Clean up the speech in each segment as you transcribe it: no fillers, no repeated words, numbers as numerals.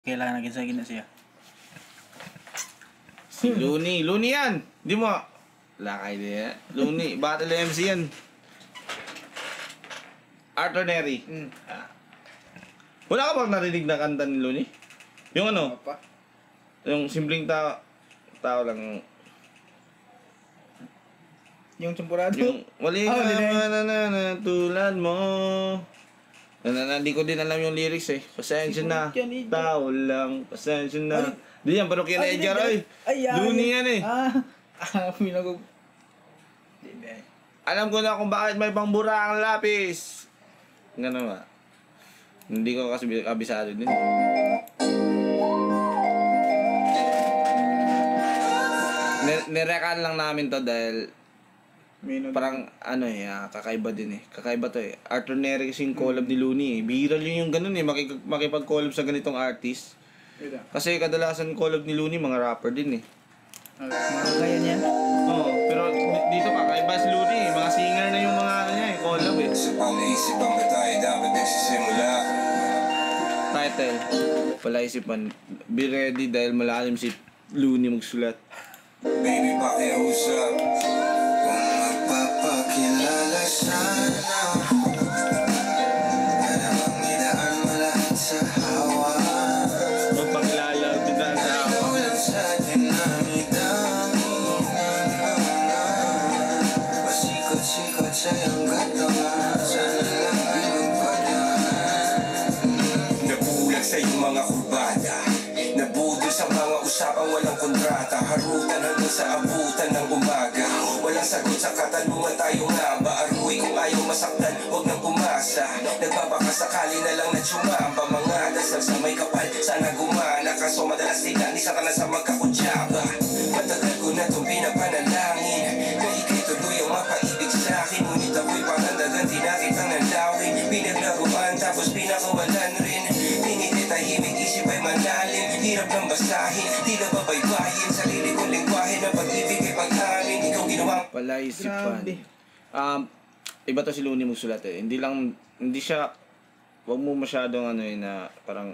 Kailangan naging sagin na siya. Si Looney. Looney yan! Di mo. Lakay niya. Looney. Battle MC yan. Arthur Neri. Wala ka bang narinig na kanta ni Looney? Yung ano? Apa? Yung simpleng tao lang. Yung Champurado? Yung wali Oh, na tulad mo. Hindi ko din alam yung lyrics eh. Pasensya na. Tao lang. Pasensya na. Di yan, pero kina Edgar ay. Looney yan eh. Minagog. Alam ko na kung bakit may pangbura ang lapis. Ganun ba? Hindi ko kasi kabisado din. Nirekan lang namin to dahil parang ano eh, kakaiba din eh. Kakaiba to eh. Arthur Neri kasi yung collab ni Looney eh. Bihira yun yung ganun eh, makipag-collab sa ganitong artist. Kasi kadalasan collab ni Looney, mga rapper din eh. Mga kaya niya? Oo, pero dito kakaiba si Looney eh. Mga singer na yung mga ano niya eh, collab eh. Sa palaisipan ba tayo dapat nagsisimula? Title, palaisipan, be ready dahil malalim si Looney magsulat. Baby, pakiusap kung magpapakilala sana. Para bang idaan mo lahat sa hawa. Magpakilala, tindahan sa ako. Ikaw lang sa dinamidami. Pasikot-sikot sa iyong katawan. Sana lang ay magpadaan. Nabulag sa iyong mga kurbada. Nabudol sa mga usapang walang kontrata. Harutan hanggang sa abutan ng umaga. Walang sagot sa katanungan, tayo nga ba? Aruy kung ayaw masaktan, huwag nang umasa. Nagbabakasakali na lang na tsumamba. Mga dasal sa may kapal, sana gumana. Kaso madalas tila ni Satanas sa magkakutsaba. Matagal ko na itong pinapanalangin na ikay tuloy ang mapaibig sa'kin. Ngunit ako'y pangandagan, tinakitang nanlawin. Pinaglaruan tapos pinakawalan rin. Tinititahimik, isip ay malalim. Hirap ng basahin, tila babaybayin. Sarili kong lingwahe na pag-ibig ay pag-amin. Ikaw ginawa Palaisipan. Iba to si Looney magsulat eh. Hindi siya, wag mo masyadong ano eh na parang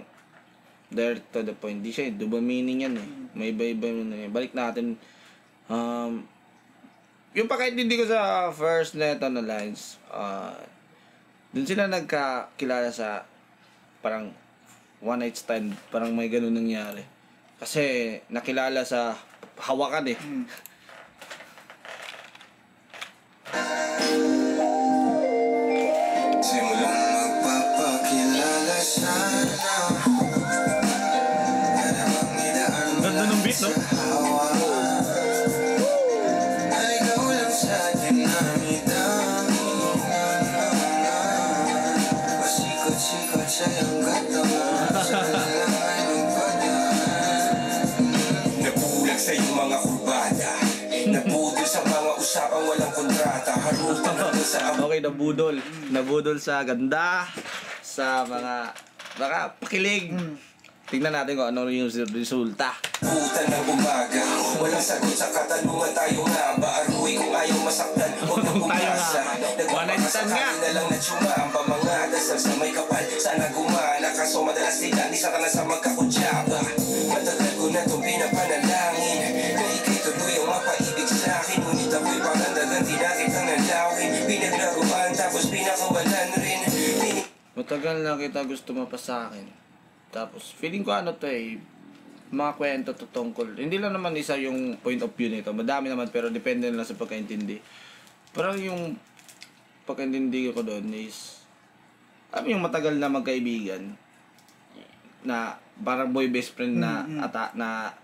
direct to the point. Hindi siya eh, double meaning yan eh. May iba-iba yun eh. Balik natin. Yung pakaintindi ko sa first letter na lines, dun sila nagkakilala sa parang one night stand. Parang may ganun nangyari. Kasi nakilala sa hawakan eh. simulang magpapakilala sana. Para bang idaan mo Ganda ng beat, no? sa hawa. Ay ikaw lang sa dinamidami. Pasikot-sikot sa iyong katawan. Sana lang ay magpadaan. Nabulag sa iyong mga kurbada. Nabudol sa mga usapang walang kontrata. Harutan hanggang sa Okay, nabudol sa ganda, sa mga pakilig. Tingnan natin kung ano yung resulta. abutan ng umaga. Walang sagot sa katanungan, tayo nga ba? Aruy kung ayaw masaktan, huwag nang umasa. One night stand nga. Nagpapakasakali na lang na tsumamba. Mga dasal sa may kapal, sana gumana. Kaso madalas tila ni Satanas sa magkakutsaba. Matagal ko na itong pinapanalangin na ikay tuloy ang mapaibig sa'kin. Ngunit ako'y pangandagan, tinakitang nanlawin. Pinaglaruan tapos pinakawalan rin. Matagal na kita gusto mapas sa akin. Tapos, feeling ko ano to eh, mga kwento to tungkol. Hindi lang naman isa yung point of view nito. Madami naman pero depende lang sa pagkaintindi. Pero yung pagkaintindi ko doon is, yung matagal na magkaibigan na parang boy best friend na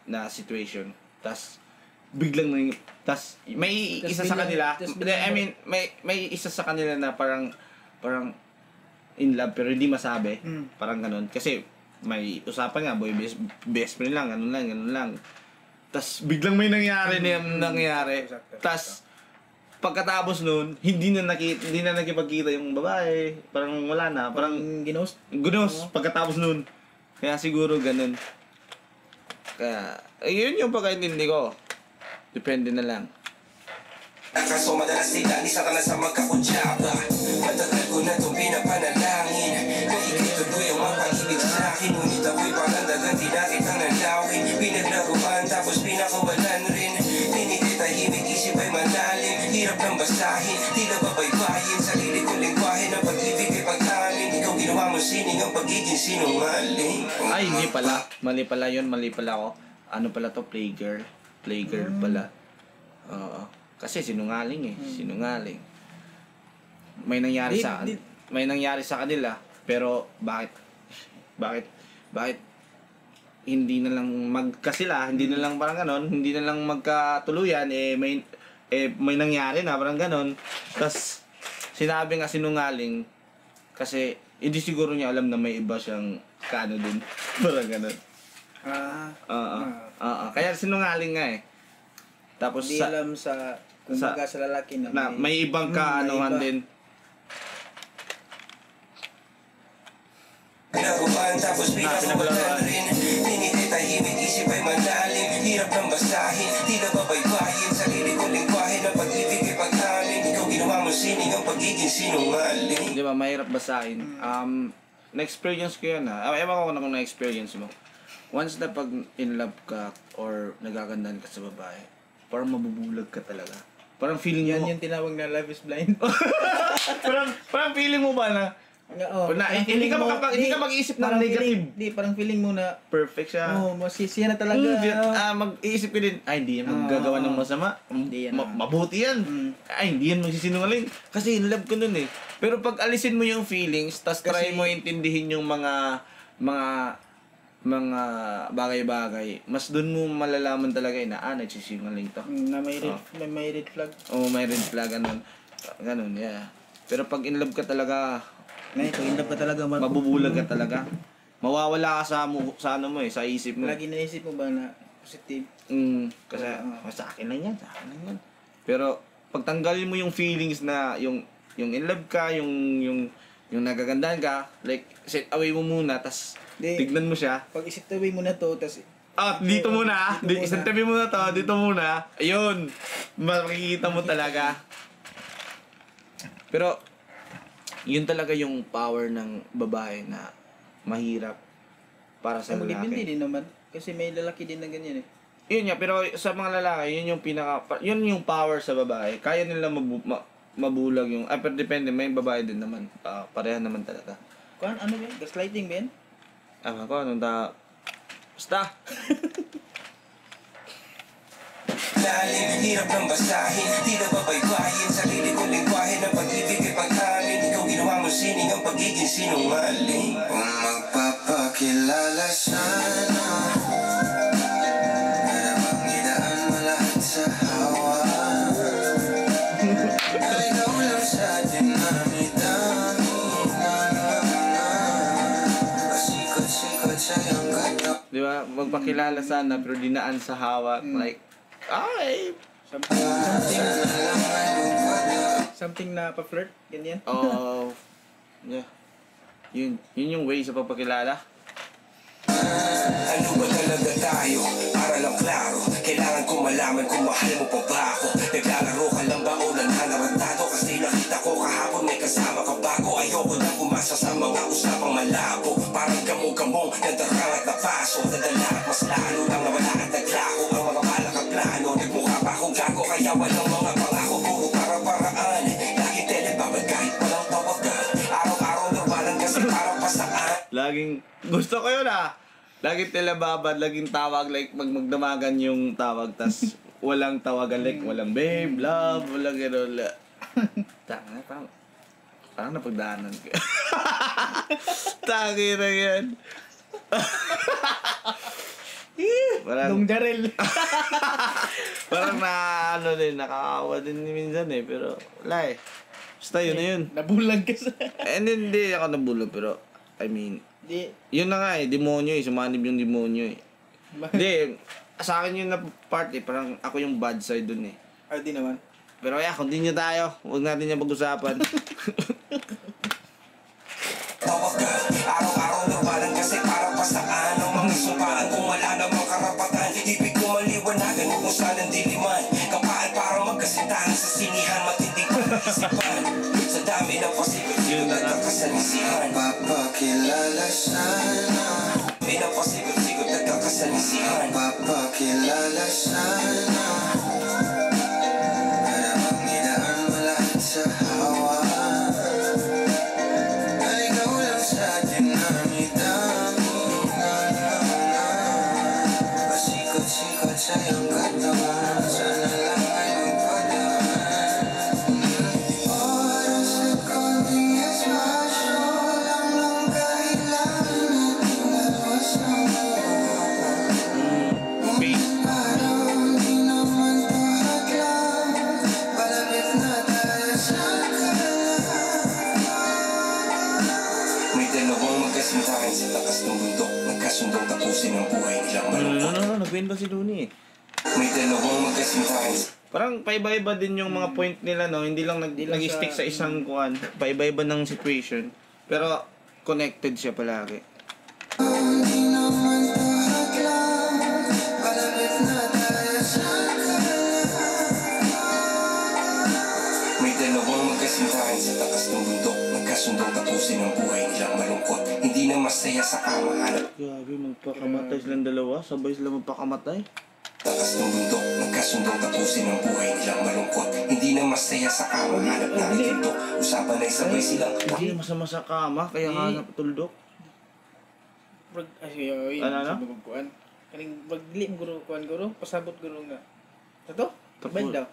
na situation. Tas biglang tas may isa sa kanila, may isa sa kanila na parang in love pero hindi masabi. Parang ganun. Kasi may usapan nga, boy best friend lang, ganun lang. Tas biglang may nangyari Tas pagkatapos nun, hindi na nakipagkita yung babae. Parang wala na, parang Ginos? pagkatapos nun. Kaya siguro ganun. Kaya, yun yung pagkaintindi ko. Depende na lang. Kaso madalas tila ni Satanas sa magkakutsaba. Matagal ko na itong pinapanalangin na ikay tuloy ang mapaibig sa'kin. Ngunit ako'y pangandagan, sinungaling. Ay, hindi pala. Mali pala yun. Mali pala ako. Ano pala to? Playgirl. Playgirl pala. Oo. Kasi sinungaling eh. Sinungaling. May nangyari may nangyari sa kanila. Pero bakit hindi na lang hindi na lang parang ganon, hindi na lang magkatuluyan, may nangyari na parang ganon. Tas sinabi nga sinungaling kasi hindi siguro niya alam na may iba siyang kano din. Parang ganon. Kaya sinungaling nga eh. Tapos Hindi alam sa kumbaga sa lalaki na may ibang kaanohan din. Pinaguban tapos pinaguban rin. Tinititahimik isip ay malalim. Hirap ng basahin, di na babaybayin. Sarili ko lingwahe ng pag-ibig ay pag-amin. Ikaw ginawa mo sining ang pagiging sinungaling. Di ba, mahirap basahin. Na-experience ko yun ha. Ewan ko na kung na-experience mo. Once na pag in love ka or nagagandahan ka sa babae, parang mabubulag ka talaga. Parang feeling yan mo... yung tinawag na love is blind. parang feeling mo ba na... hindi ka mag-iisip ng negative. Parang feeling mo na Perfect siya. masisiya na talaga. Mag-iisip ko din, ay, hindi yan maggagawa ng masama. Hindi yan. Mabuti yan. Ay, hindi yan magsisinungaling. Kasi in love ko nun eh. Pero pag alisin mo yung feelings, tas try mo intindihin yung mga bagay-bagay, mas dun mo malalaman talaga na, nagsisinungaling to. Na may red flag. May red flag, ganun, yeah. Pero pag in love ka talaga, Pag in love ka talaga, mabubulag ka talaga. Mawawala ka sa ano mo sa isip mo. Lagi naisip mo ba na positive? Kasi sa akin lang yan. Pero pag tanggalin mo yung feelings na yung in love ka, yung nagagandahan ka, like set away mo muna, tas tignan mo siya. Pag isip away mo na to, tas dito muna. Isang tabi mo na to, dito muna. Ayun. Makikita mo talaga. Pero yun talaga yung power ng babae na mahirap para sa lalaki. Depende din naman. Kasi may lalaki din na ganyan eh. Yun nga, pero sa mga lalaki, yun yung power sa babae. Kaya nila mabulag yung, pero depende, may babae din naman. Pareha naman talaga. Ano ba? Gaslighting ba yan? Basta. Lalim, hirap ng basahin, di na babaybayin. Sarili ko lingwahe ng pag-ibig ay pag-amin. Ikaw ginawa mo sining ang pagiging sinungaling. Kung magpapakilala sana, para bang idaan mo lahat sa hawa. Ay, ikaw lang sa dinami-dami ng mga pasikot-sikot sa iyong gato. Di ba? Magpakilala sana, pero dinaan sa hawak. Like, Something na pa-flirt? Ganyan? Yeah. Yun yung way sa pagpakilala. Ano ba talaga tayo? Para lang klaro, kailangan ko malaman kung mahal mo pa ba ako. Naglalaro ka lang ba o nananarantado? Kasi nakita ko kahapon may kasama ka bago. Ayoko nang umasa sa mga usapang malabo. Parang gamong-gamong nadarang at napaso. Nadala at mas lalo lang nawala at naglako. Ang mga balak at plano, nagmukha pa akong gago. Kaya walang mga pangako, puro para-paraan. Lagi telebabad kahit walang tawagan. Araw-araw normalan kasi parang pasaan. Laging, gusto ko yun laging telebabad, laging tawag, like magdamagan yung tawag, tas walang tawagan, like walang babe, love, walang gano'n. Tanga, parang napagdaanan ko. Tangi na yan. Dong Jarel. Parang nakakawa din minsan pero wala basta yun na yun. Nabulag ka sa... And hindi ako nabulag, pero I mean, yun na nga demonyo sumanib yung demonyo Hindi, sa akin yun na part parang ako yung bad side dun Di naman. Pero continue tayo, huwag natin yung pag-usapan. Araw-araw normalan kasi parang pasaan. Ang mga sumpaan kung wala namang karapatan. Ibig ko maliwanagan kung saan ang diliman. Kapaan para magkasintahan sa sinihan. Matinding pag-iisipan. Sa dami ng posibilidad at kakasalisihan. Papakilala sana. May ng posibilidad at kakasalisihan. Papakilala sana. Para bang idaan mo lahat sa hawa. Ay, ikaw lang sa dinamita. Sikat sa iyong katawan, sana lang ay magpadaan. Oras at konting espasyo lang nung kailangan natin magpasama. Bass. Parang di naman to hadlang, palapit na tayo sa may dalawang magkasintahan sa takas ng bundok. Nagkasundong tapusin ang buhay nilang malungkot. Nag-win ba si Looney eh? May dalawang magkasintahan sa Parang paiba-iba din yung mga point nila, no? Hindi lang nag-stick sa isang kuan. Paiba-iba ng situation. Pero connected siya palagi. di naman to hadlang, palapit na tayo sa may dalawang magkasintahan sa takas ng bundok. Nagkasundong tapusin ang buhay nilang malungkot. Hindi na masaya sa kama, hanap Grabe, magpakamatay silang dalawa. Sabay sila magpakamatay. takas ng bundok. Nagkasundong tapusin ang buhay nilang malungkot. Hindi na masaya sa kama, hanap na ito. Usapan ay sabay silang Hindi na masama sa kama, kaya hanap tuldok. Ay, Ano, ano? sa kuan. Kaning magdili mo guro kuan guro, pasabot guro nga. Sato? Tapos- Tapos daw.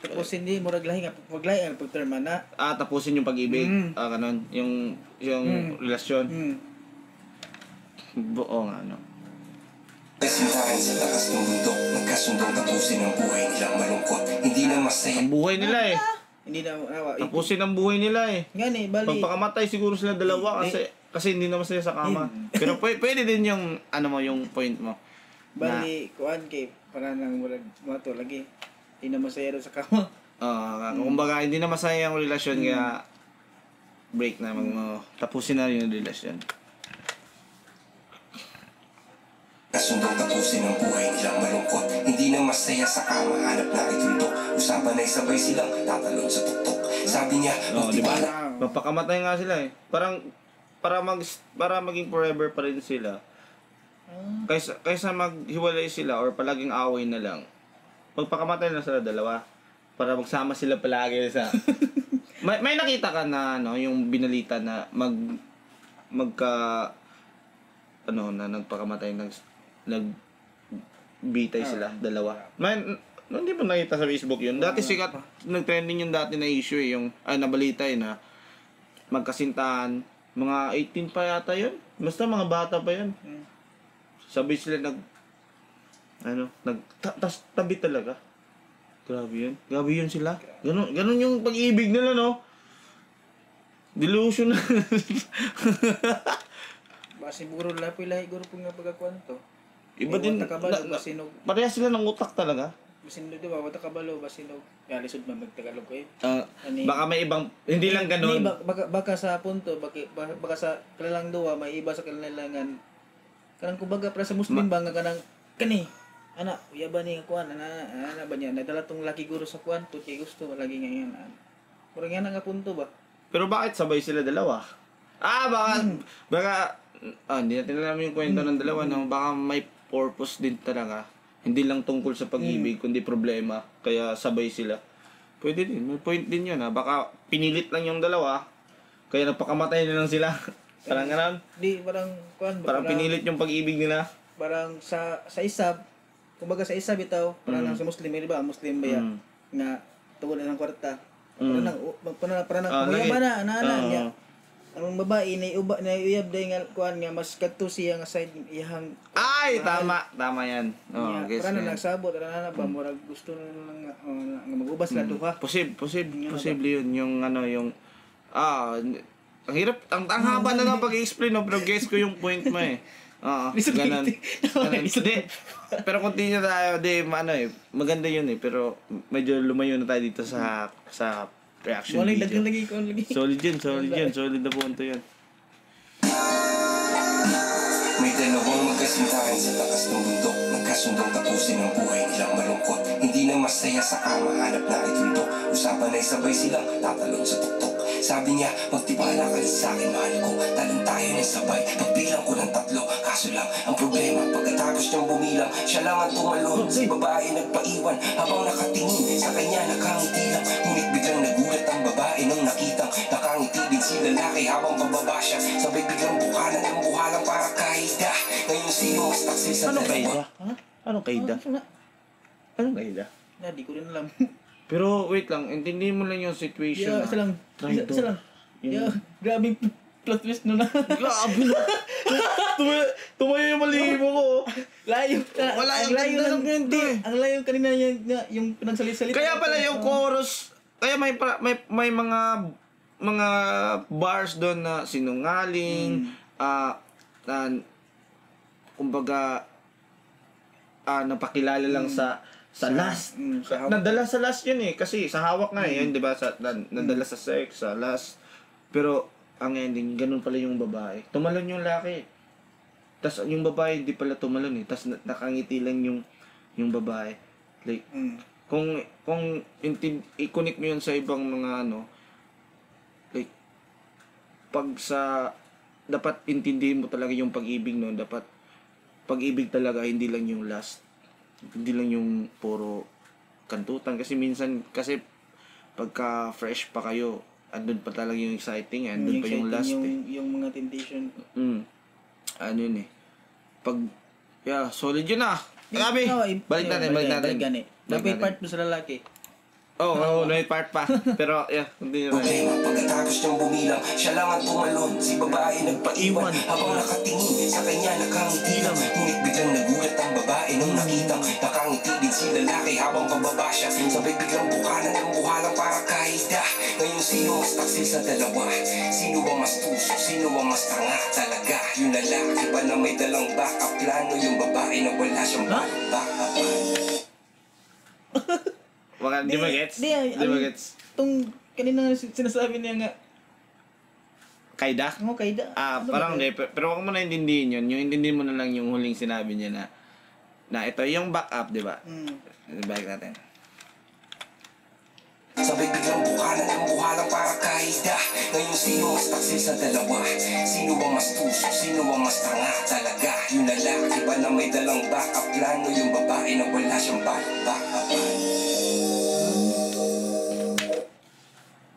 Tapos hindi mo raglahi nga paglahi ang pagterma na. Tapusin yung pag-ibig. Ganun. Yung relasyon. Buo nga, no? kasintahan sa takas ng bundok. Nagkasundong tapusin ang buhay nilang malungkot. Hindi na masaya. Ang buhay nila eh. Hindi na nawa. Tapusin ang buhay nila eh. Ngani bali. Pagpakamatay siguro sila dalawa kasi hindi naman sila sa kama. Pero pwede din yung yung point mo. Bali kuan kay para nang murag mato lagi. Hindi na masaya ro sa kama. Kumbaga hindi na masaya ang relasyon kaya break na tapusin na yung relasyon. Kasundong tapusin ang buhay nilang malungkot. Hindi na masaya sa kama, hanap na itultok. Usapan ay sabay silang tatalon sa tuktok. Sabi niya, Di ba? Wow. Mapakamatay nga sila eh. Parang para maging forever pa rin sila. Kaysa maghiwalay sila or palaging away na lang. Magpakamatay na sila dalawa para magsama sila palagi sa may nakita ka na yung binalita na nagpakamatay nagbitay sila dalawa. Hindi mo nakita sa Facebook yun. Dati sikat nagtrending yung dati na issue eh, yung nabalita eh na magkasintahan, mga 18 pa yata yun. Basta mga bata pa yun. Sabi sila tas tabi talaga. Grabe yun sila. Ganun yung pag-ibig nila, no? Delusion. Basi buro lapi-lahi guro po nga pagkakuan to. Iba din. Basinog. Parehas sila ng utak talaga. Basinog diba? Wata kabalo, basinog. Kaya lisod man magtagalog ko eh. Baka may ibang, hindi lang ganun. Baka sa punto, baka sa kanilang duwa, may iba sa kanilangan. Kanang kumbaga para sa Muslim ba nga kanang kani. Ana, uya ba ni nga kuan? Ana ba niya? Nadala tong laki guro sa kuan, to kay gusto lagi nga yan. Murag nga nga punto ba? Pero bakit sabay sila dalawa? Baka hindi natin alam yung kwento ng dalawa, no? Baka may purpose din talaga. Hindi lang tungkol sa pag-ibig, kundi problema. Kaya sabay sila. Pwede din. May point din yun, ha? Baka pinilit lang yung dalawa. Kaya nagpakamatay na lang sila. Parang gano'n. Di, parang kuan ba? Parang pinilit yung pag-ibig nila. Parang sa isa, kumbaga sa isa bitaw, parang sa Muslim, di ba? Muslim ba yan? Nga, tungkol na ng kwarta. Parang kumayaman na, niya. Ang babae naiuyab day nga kuan nga mas kadto siya nga side iyang Ay, tama yan. Guess para yan. na nagsabot na ba murag gusto na nga magubas na duha. Posible yun yung yung ang hirap ang haba na lang pag-explain no, pero guess ko yung point mo eh. Ganun. Hindi. Pero continue tayo, maganda yun eh, pero medyo lumayo na tayo dito sa reaction Walang video. lagi ko lagi. Solid na punto yan. May dalawang magkasintahan sa takas ng bundok. Nagkasundong tapusin ang buhay nilang malungkot. Hindi na masaya sa kama, hanap na itultok. Usapan ay sabay silang tatalon sa tuktok. Sabi niya, magtiwala ka sa akin, mahal ko. Talon tayo ng sabay, pagbilang ko ng 3. Kaso lang, ang problema, pagkatapos niyang bumilang, siya lang ang tumalon. Si babae nagpaiwan, habang nakatingin sa kanya nakangiti lang. Ngunit biglang nagulat ang babae nung nakitang nakangiti din si lalaki habang pababa siya. Sabay biglang bukalan ng buhalang para kaida. Ngayon sino mas taksil sa Anong dalawa? kaida? Anong kaida? Anong kayda? Di ko rin alam. Pero wait lang, intindihin mo lang yung situation Yeah, na. isa lang. Traitor. Isa lang. Yun. Yeah, grabe plot twist no na. Grabe na. Tumayo yung malibo ko. Layo. Wala ang yung layo ganda ng ng kwento eh. Ang layo kanina yung pinagsalit-salit. Kaya pala yung chorus, kaya may mga bars doon na sinungaling, na kumbaga napakilala lang sa last. Sa hawak. Nadala sa last yun eh kasi sa hawak nga yun, 'di ba? Nadala sa sex, sa last. Pero ang ending, ganun pala yung babae. Tumalon yung laki. Tas yung babae hindi pala tumalon eh. Tas nakangiti lang yung babae. Like kung i-connect mo yun sa ibang mga like pag sa dapat intindihin mo talaga yung pag-ibig no, dapat pag-ibig talaga hindi lang yung last, hindi lang yung puro kantutan kasi minsan kasi pagka fresh pa kayo andun pa talaga yung exciting, andun pa yung last yung mga temptation. Ano yun eh pag solid yun grabe. Balik natin. May part mo sa lalaki. May part pa. Pero, continue na. Problema, pagkatapos niyang bumilang, siya lang ang tumalon. Si babae nagpaiwan, habang nakatingin sa kanya nakangiti lang. Ngunit biglang nagulat ang babae nung nakitang nakangiti din si lalaki habang pababa siya. Sabay biglang bukanan ng buhalang para kaida. Ngayon sino mas taksil sa dalawa? Sino ang mas tuso? Sino ang mas tanga talaga? Yung lalaki ba na may dalang backup plano? Yung babae na wala siyang backup plan? Baka di ba gets? Di ba gets? Itong kanina sinasabi niya nga, Kaida? kaida. Parang hindi. Pero wag mo na intindihin yun. Yung intindihin mo na lang yung huling sinabi niya na ito yung backup, di ba? Balik natin. Sabay biglang bukanan ng buhalang para kaida. Ngayon sino mas taksil sa dalawa? Sino ang mas tuso? Sino ang mas tanga talaga? Yung lalaki ba na may dalang backup plano? Yung babae na wala siyang backup plan?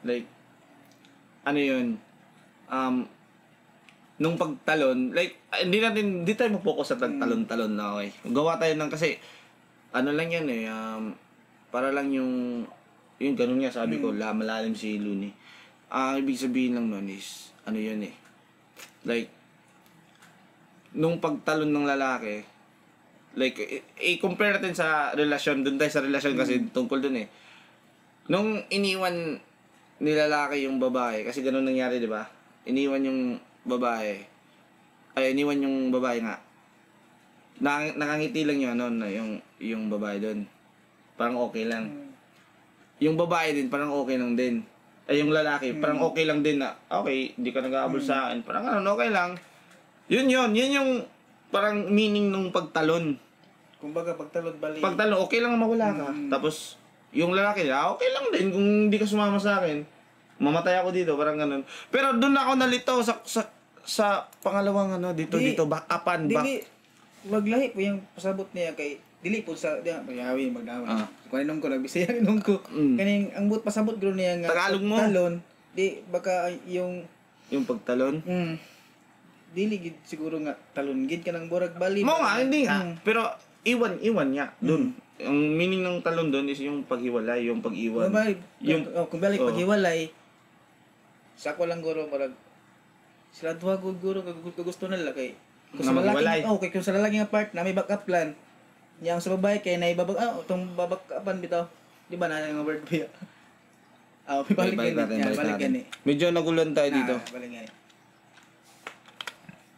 Like, ano yun? Nung pagtalon, like, hindi tayo mag-focus sa pagtalon-talon na, okay? Gawa tayo ng, kasi, ano lang yan eh, para lang yung ganun nga, sabi ko, malalim si Looney. Ang ibig sabihin lang nun is, ano yun eh, like, nung pagtalon ng lalaki, like, i-compare natin sa relasyon, dun tayo sa relasyon kasi tungkol dun eh. Nung iniwan ni lalaki yung babae, kasi ganun nangyari, di ba? Iniwan yung babae nga. Nakangiti lang yung babae doon. Parang okay lang. Yung babae din, parang okay lang din. Yung lalaki, parang okay lang din na, okay, hindi ka nag-aabol sa akin. Parang okay lang. Yun yung parang meaning nung pagtalon. Kumbaga, pagtalon bali. Pagtalon, okay lang mawala ka. Tapos, yung lalaki niya, okay lang din kung hindi ka sumama sa akin. Mamatay ako dito, parang ganun. Pero doon ako nalito sa pangalawang dito, backupan. Maglahi po yung pasabot niya kay dili po sa yawi magdawan. Kunin ko nagbisaya inom ko. Kaning ang but pasabot gro niya nga Tagalog mo. talon, di baka yung pagtalon. Dili gid siguro nga talon gid ka nang burag bali. Mo nga, hindi nga. Pero iwan niya doon. Ang meaning ng talon doon is yung paghiwalay, yung pag-iwan. Kung balik paghiwalay, sa ko lang guro marag sila duha guro gusto nila kay kung sa lalaki kung sa lalaki nga part na may backup plan yang sa babae kay naibabag tong babakapan bitaw di ba na nga word biya balik yan eh medyo naguluhan tayo dito. Balik yan eh.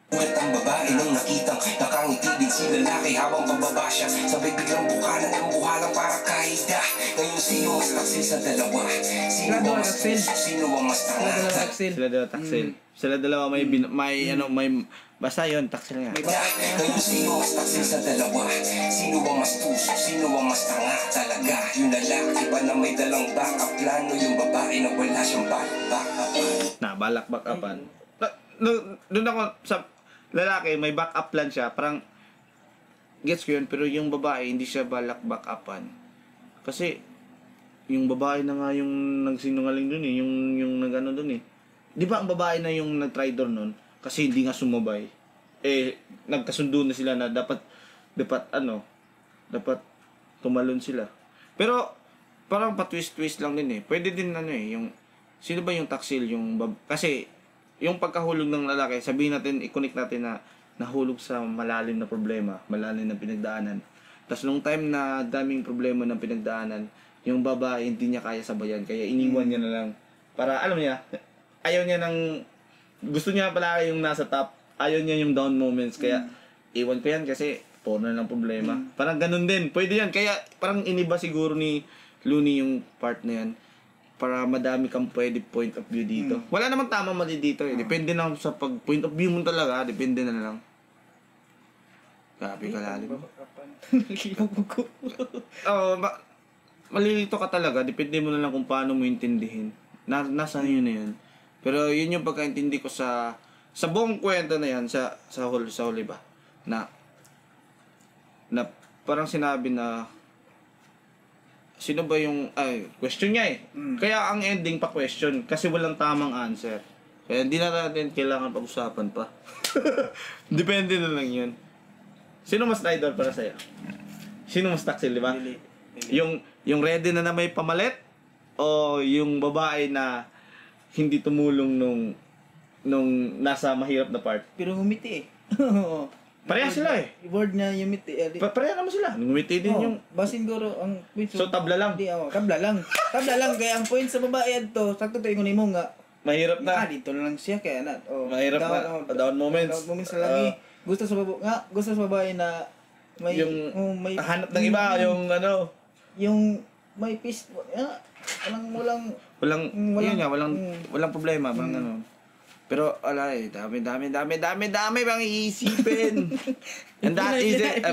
Ulat ang babae nung nakitang nakangiti din si lalaki habang pababa siya. Sabay biglang bukanan ng buhalang para kaida. Ngayon sino mas taksil sa dalawa? Sino ang mas tuso? Sino ang mas tanga? Sila dalawa taksil. Sila dalawa may basta yun, taksil nga. Ngayon sino mas taksil sa dalawa? Sino ang mas tuso? Sino ang mas tanga talaga? Yung lalaki ba na may dalang backup plano? Yung babae na wala siyang backup plan? Balak backupan. Doon ako sa lalaki, may backup plan siya. Parang, gets ko yun, pero yung babae, hindi siya balak backupan. Kasi, yung babae na nga yung nagsinungaling dun eh. Yung nag-ano dun eh. Di ba ang babae na yung nag-tridor nun? Kasi hindi nga sumabay. tumalon sila. Pero, parang pa-twist-twist lang din eh. Pwede din yung, sino ba yung taksil, kasi, yung pagkahulog ng lalaki, sabihin natin, i-connect natin na nahulog sa malalim na problema, malalim na pinagdaanan. Tapos nung time na daming problema ng pinagdaanan, yung babae hindi niya kaya sabayan, kaya iniwan niya na lang. Para, alam niya, ayaw niya gusto niya pala yung nasa top, ayaw niya yung down moments, kaya iwan ko yan kasi puro na lang problema. Parang ganun din, pwede yan. Kaya parang iniba siguro ni Looney yung part na yan para madami kang pwede point of view dito. Wala namang tama mali dito eh. Depende na sa point of view mo talaga, depende na lang. Grabe ka lalim. Malilito ka talaga, depende mo na lang kung paano mo intindihin. Nasa yun na yun. Pero yun yung pagkaintindi ko sa buong kwento na yan, sa huli ba? Na parang sinabi na sino ba yung question niya eh. Kaya ang ending pa question kasi walang tamang answer. Kaya hindi na natin kailangan pag-usapan pa. Depende na lang yun. Sino mas idol para sa'yo? Sino mas taksil, di ba? Yung ready na may pamalit o yung babae na hindi tumulong nung nasa mahirap na part? Pero ngumiti eh. Pareha sila eh. I-board na yung ngumiti. Pareha naman sila. Ngumiti din yung... Basin guro ang point. So tabla lang? Hindi, tabla lang. Tabla lang. Kaya ang point sa babae to, sakto tayo ngunin mo nga. Mahirap na. Dito na lang siya. Kaya na. Mahirap na. Down moments. Down moments na lang eh. Gusto sa babae na may... may hanap ng iba. Yung may peace. Walang problema. Pero ala dami bang iisipin. And that is it.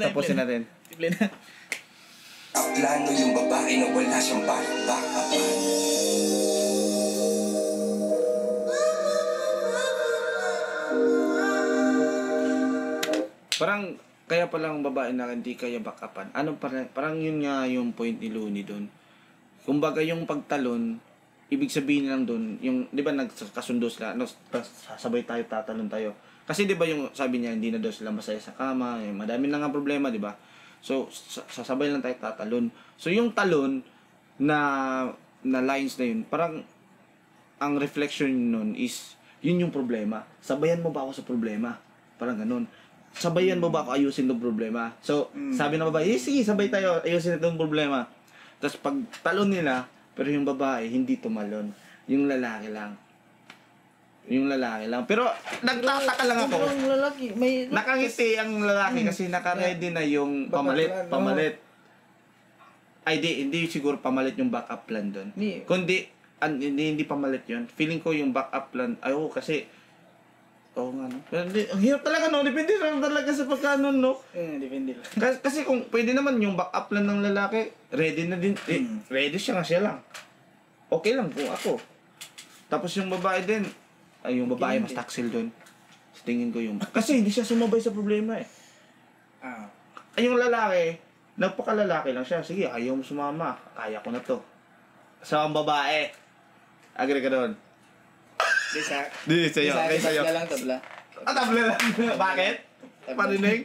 Tapusin natin. Plano yung babae na wala siyang backup. Parang kaya palang babae na hindi kaya backupan. Parang yun nga yung point ni Looney doon. Kumbaga yung pagtalon, ibig sabihin lang doon, yung, di ba nagkasundo sila, sasabay tayo, tatalon tayo. Kasi di ba yung sabi niya, hindi na daw sila masaya sa kama, madami na nga problema, di ba? So, sasabay lang tayo, tatalon. So, yung talon na lines na yun, parang ang reflection nun is, yun yung problema. Sabayan mo ba ako sa problema? Parang ganun. Sabayan mo ba ako ayusin ng problema? So, sabi ng babae, sige, sabay tayo, ayusin itong problema. Tapos pag talon nila, pero yung babae, hindi tumalon. Yung lalaki lang. Pero, nagtataka lang ako. Yung lalaki, may... Nakangiti ang lalaki kasi naka-ready na yung pamalit. Ay, hindi siguro pamalit yung backup plan doon. Kundi, hindi pamalit yun. Feeling ko yung backup plan, kasi, nga no. Pero, ang hirap talaga no, depende na talaga sa pagkano no. Depende lang. Kasi kung pwede naman yung backup plan ng lalaki, ready na din. Ready siya lang. Okay lang kung ako. Tapos yung babae din, yung babae mas taksil doon. Tingin ko yung... Kasi hindi siya sumabay sa problema eh. Yung lalaki, nagpakalalaki lang siya. Sige, ayaw mo sumama. Kaya ko na to. So, ang babae, agree ka doon? Di sa'yo. Tabla lang. Tabla lang. Bakit? Parinig?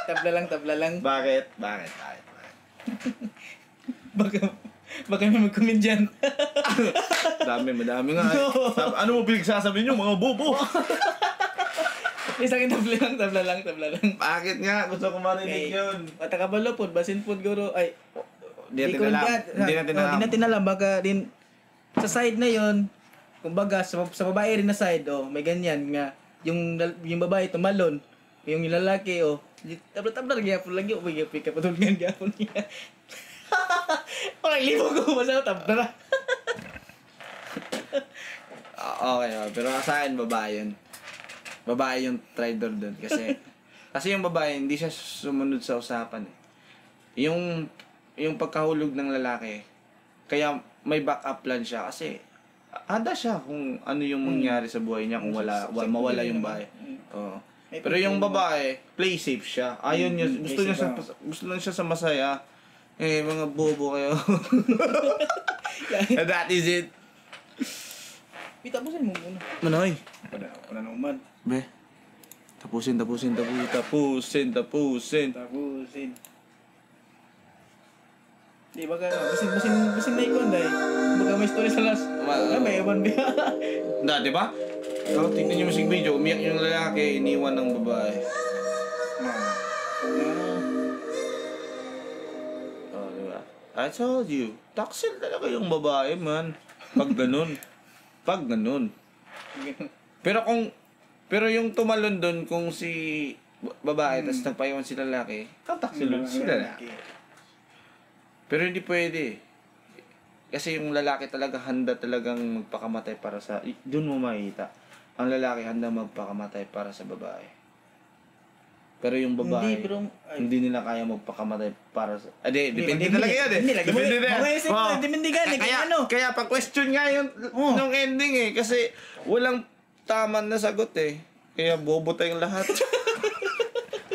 Tabla lang. Bakit? Baka may mag-comment dyan. Madami nga. Ano mo pinagsasabi nyo, mga bobo? Sa akin, tabla lang. Bakit nga? Gusto ko marinig yun. Matakabalo po, basin po guro. Ay, Hindi natin alam. Baka din, sa side na yon, kumbaga, sa babae rin na side, may ganyan nga. Yung babae tumalon, yung lalaki, tabla lagi, may pick up patulungan gapon niya. Okay, libo ko masaya tabla. Okay, pero sa akin, babae yun. Babae yung trader doon. Kasi yung babae, hindi siya sumunod sa usapan. Yung pagkahulog ng lalaki, kaya may backup plan siya. Kasi, handa siya kung ano yung mangyari sa buhay niya kung mawala yung bahay. Pero yung babae, play safe siya. Ayaw niya, gusto lang siya sa masaya. Mga bobo kayo. That is it. Tapusin mo muna. Manoy. Wala naman. Be. Tapusin. Di ba ka, basin na ikon dahil. Baga may story sa last. May ewan biya. Di ba? So, tignan yung music video, umiyak yung lalaki, iniwan ng babae. Oh, di ba? I told you, taksil talaga yung babae, man. Pag ganun. Pero yung tumalon doon kung si babae, tas nagpaiwan si lalaki, tataksil si lalaki. Pero hindi pwede. Kasi yung lalaki talaga handa talagang magpakamatay para sa... Doon mo makita. Ang lalaki handa magpakamatay para sa babae. Pero yung babae, hindi nila kaya magpakamatay para sa... depende talaga yan eh. Depende na yan. Depende ka Kaya pa-question nga yung nung ending eh. Kasi walang tama na sagot eh. Kaya bobo tayong lahat.